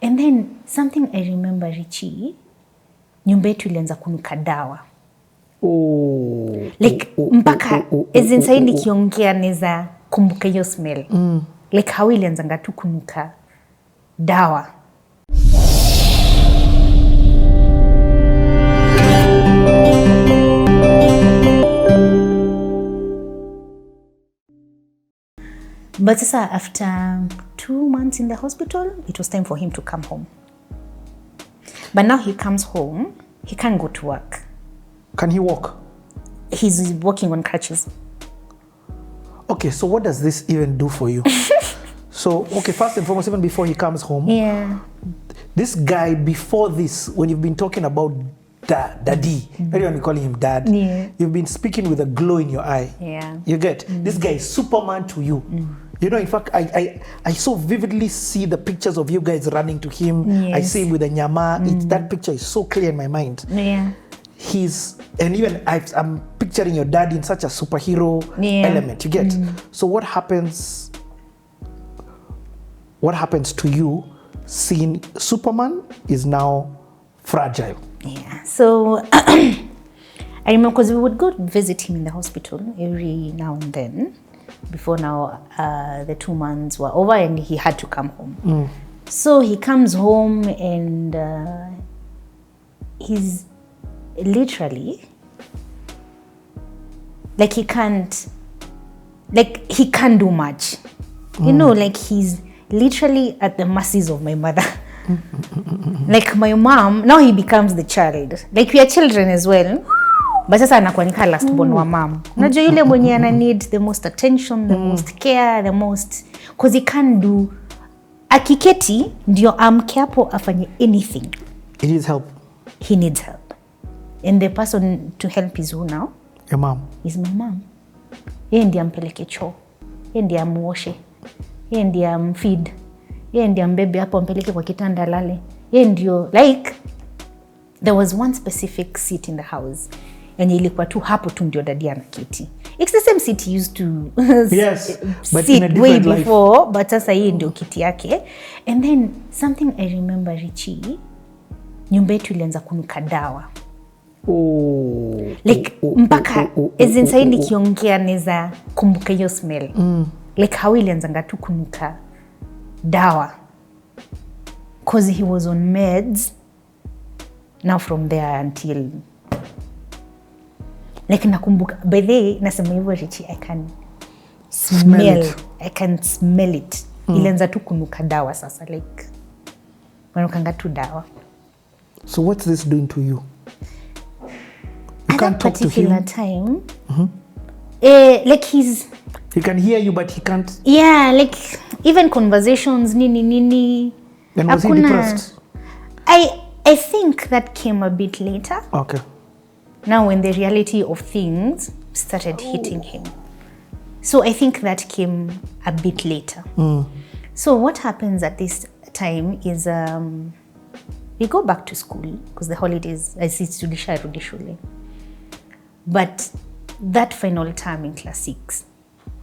And then something I remember, Richie, nyumba yetu ilianza kunuka dawa. Like mpaka as inside nikiongea neza kumbuka hiyo smell. Like how ilianzanga tu kunuka dawa. But sasa after 2 months in the hospital, it was time for him to come home. But now he comes home, he can't go to work. Can he walk? He's walking on crutches. Okay, so what does this even do for you? So, okay, first and foremost, even before he comes home, this guy, before this, when you've been talking about daddy, everyone be calling him dad, you've been speaking with a glow in your eye. You get? This guy is Superman to you. You know, in fact, I so vividly see the pictures of you guys running to him. I see him with a nyama. That picture is so clear in my mind. And even I'm picturing your dad in such a superhero element, you get? So what happens to you seeing Superman is now fragile? So I remember because we would go visit him in the hospital every now and then. Before now, the 2 months were over and he had to come home. So he comes home and he's literally like he can't do much. You know, like he's literally at the mercies of my mother. Like my mom, now he becomes the child. Like we are children as well. But sasa anakuwa nika last born wa mom. Unajua yule mwenye ana need the most attention, the most care, the most, because he can't do. Akiketi ndio amke hapo afanye anything. He needs help. He needs help. And the person to help is who now? Your mom. Is my mom. Yeye ndiye ampeleke choo. Yeye ndiye amuoshe. Yeye ndiye amfeed. Yeye ndiye ambebe hapo ampeleke kwa kitanda lale. Yeye ndio like there was one specific seat in the house. And ilikuwa tu hapo tu ndio daddy anaketi. It's the same seat he used to but sit in a different way life. before, but sasa hii ndio kiti yake. And then something I remember, Richie, nyumba yetu ilianza kunuka dawa. Like mpaka as inside nikiongea neza kumbuka hiyo smell. Like how ilianzanga tu kunuka dawa. Because he was on meds. Now from there until like nakumbuka by the way nasema hivyo Richie, I can smell it. Ilianza tu kunuka dawa sasa, like wanukanga tu dawa. So what's this doing to you? You at can't that talk to him. particular time. Like He can hear you but he can't. Like even conversations nini. And was he depressed? I think that came a bit later. Okay. Now when the reality of things started hitting him. So I think that came a bit later. So what happens at this time is we go back to school because the holidays, tulisharudi shule. But that final term in class 6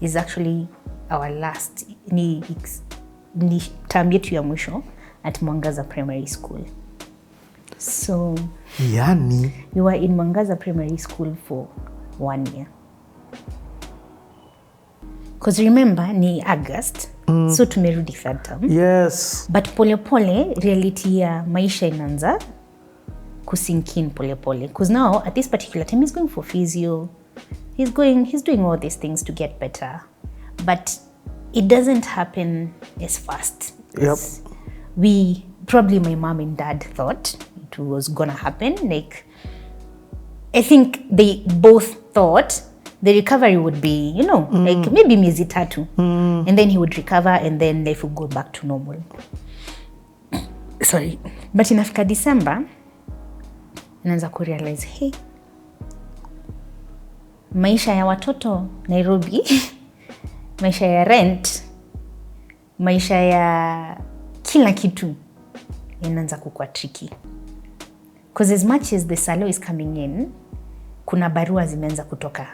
is actually our last ni term yetu ya mwisho at Mwangaza Primary School. So we were in Mwangaza Primary School for 1 year. Because remember ni August, so tumerudi third term. Yes. But pole reality ya maisha inaanza kusinkin pole. Because now at this particular time he's going for physio. He's doing all these things to get better. But it doesn't happen as fast. Probably my mom and dad thought it was gonna happen. Like, I think they both thought the recovery would be, like maybe miezi 3. And then he would recover and then life would go back to normal. Sorry. But inafika December, naanza kurealize, hey, maisha ya watoto Nairobi, maisha ya rent, maisha ya kila kitu inaanza kukua tricky. Because as much as the salary is coming in, kuna barua zimeanza kutoka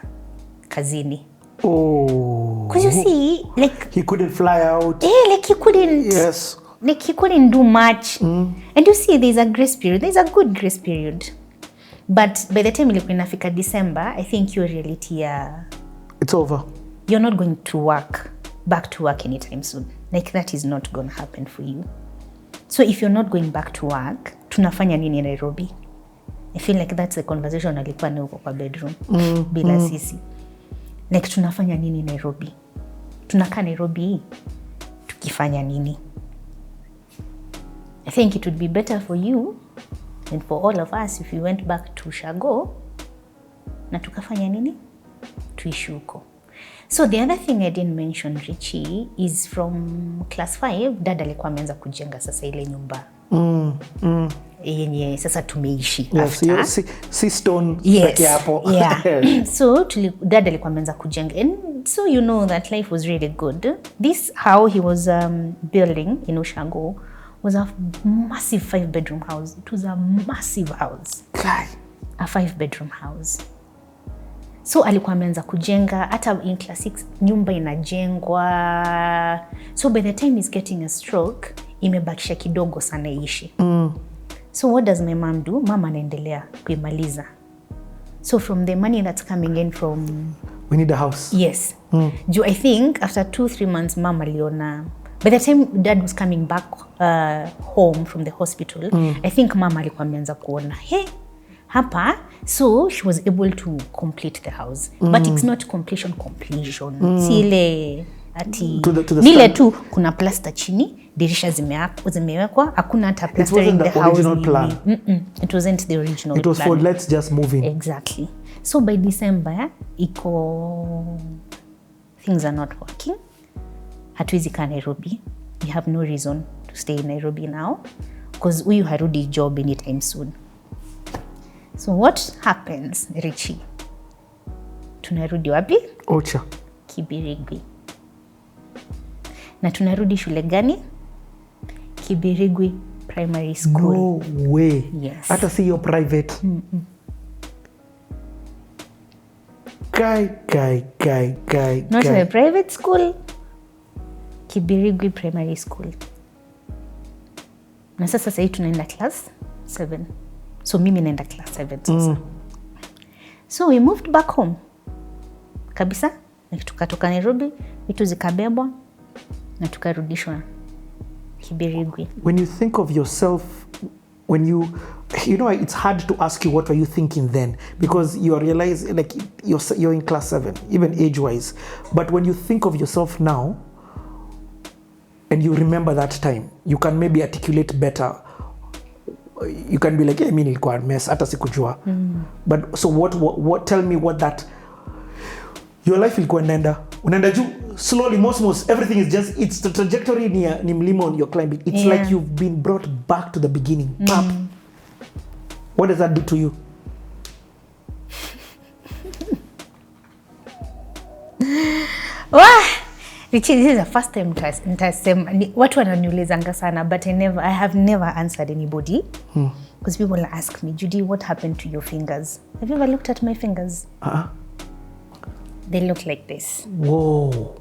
kazini. Because you see, like he couldn't fly out. Like he couldn't. Yes. Like he couldn't do much. And you see, there's a grace period. There's a good grace period. But by the time ilikuwa inafika December, I think your reality, it's over. You're not going to back to work anytime soon. Like that is not going to happen for you. So if you're not going back to work, tunafanya nini Nairobi? I feel like that's the conversation alikuwa nayo kwa bedroom bila sisi. Like tunafanya nini Nairobi? Tunakaa Nairobi tukifanya nini? I think it would be better for you and for all of us if we went back to Ushago na tukafanya nini? Tuishi huko. So the other thing I didn't mention, Richie, is from class 5, dada alikuwa ameanza kujenga sasa ile nyumba. Yenye sasa tumeishi after. See stone yes, hapo. Yeah. So dada alikuwa ameanza kujenga. And so you know that life was really good. This how he was building in Ushago was a massive 5-bedroom house. It was a massive house. A 5-bedroom house. So alikuwa ameanza kujenga, hata in class 6 nyumba inajengwa. So by the time he's getting a stroke, imebakisha kidogo sana ishi. So what does my mom do? Mama anaendelea kuimaliza. So from the money that's coming in from... We need a house. Yes. I think after 2-3 months, mama aliona... By the time dad was coming back home from the hospital, I think mama alikuwa ameanza kuona, hey, hapa. So she was able to complete the house. But it's not completion. Si ile ati nile tu kuna plaster chini, dirisha zimewekwa, hakuna hata plaster in the house. It wasn't the original plan. It wasn't the original plan. It was for let's just move in. Exactly. So by December, things are not working. Hatuwezi kaa Nairobi. We have no reason to stay in Nairobi now because huyu harudi job anytime soon. So what happens, Richie? Tunarudi wapi? Ocha. Kibirigwi. Na tunarudi shule gani? Kibirigwi Primary School. No way. Yes. Hata si your private. Guy. Not a private school. Kibirigwi Primary School. Na sasa hii tunaenda class 7. So mimi naenda class 7 sasa. So we moved back home. Kabisa. Na tukatoka Nairobi, vitu zikabebwa na tukarudishwa Kibirigwi. When you think of yourself, when you know, it's hard to ask you what were you thinking then because you realize like you're in class 7, even age-wise. But when you think of yourself now and you remember that time, you can maybe articulate better. You can be like, I mean, ilikuwa mess, hata sikujua. But so what tell me what that your life ilikuwa unaenda juu slowly, most everything is just, it's the trajectory ni mlima on your climbing. It's like you've been brought back to the beginning. What does that do to you? Richie, this is the first time nitasema watu wananiulizanga sana, but I have never answered anybody because people ask me, Judy, what happened to your fingers? Have you ever looked at my fingers? They look like this. Whoa.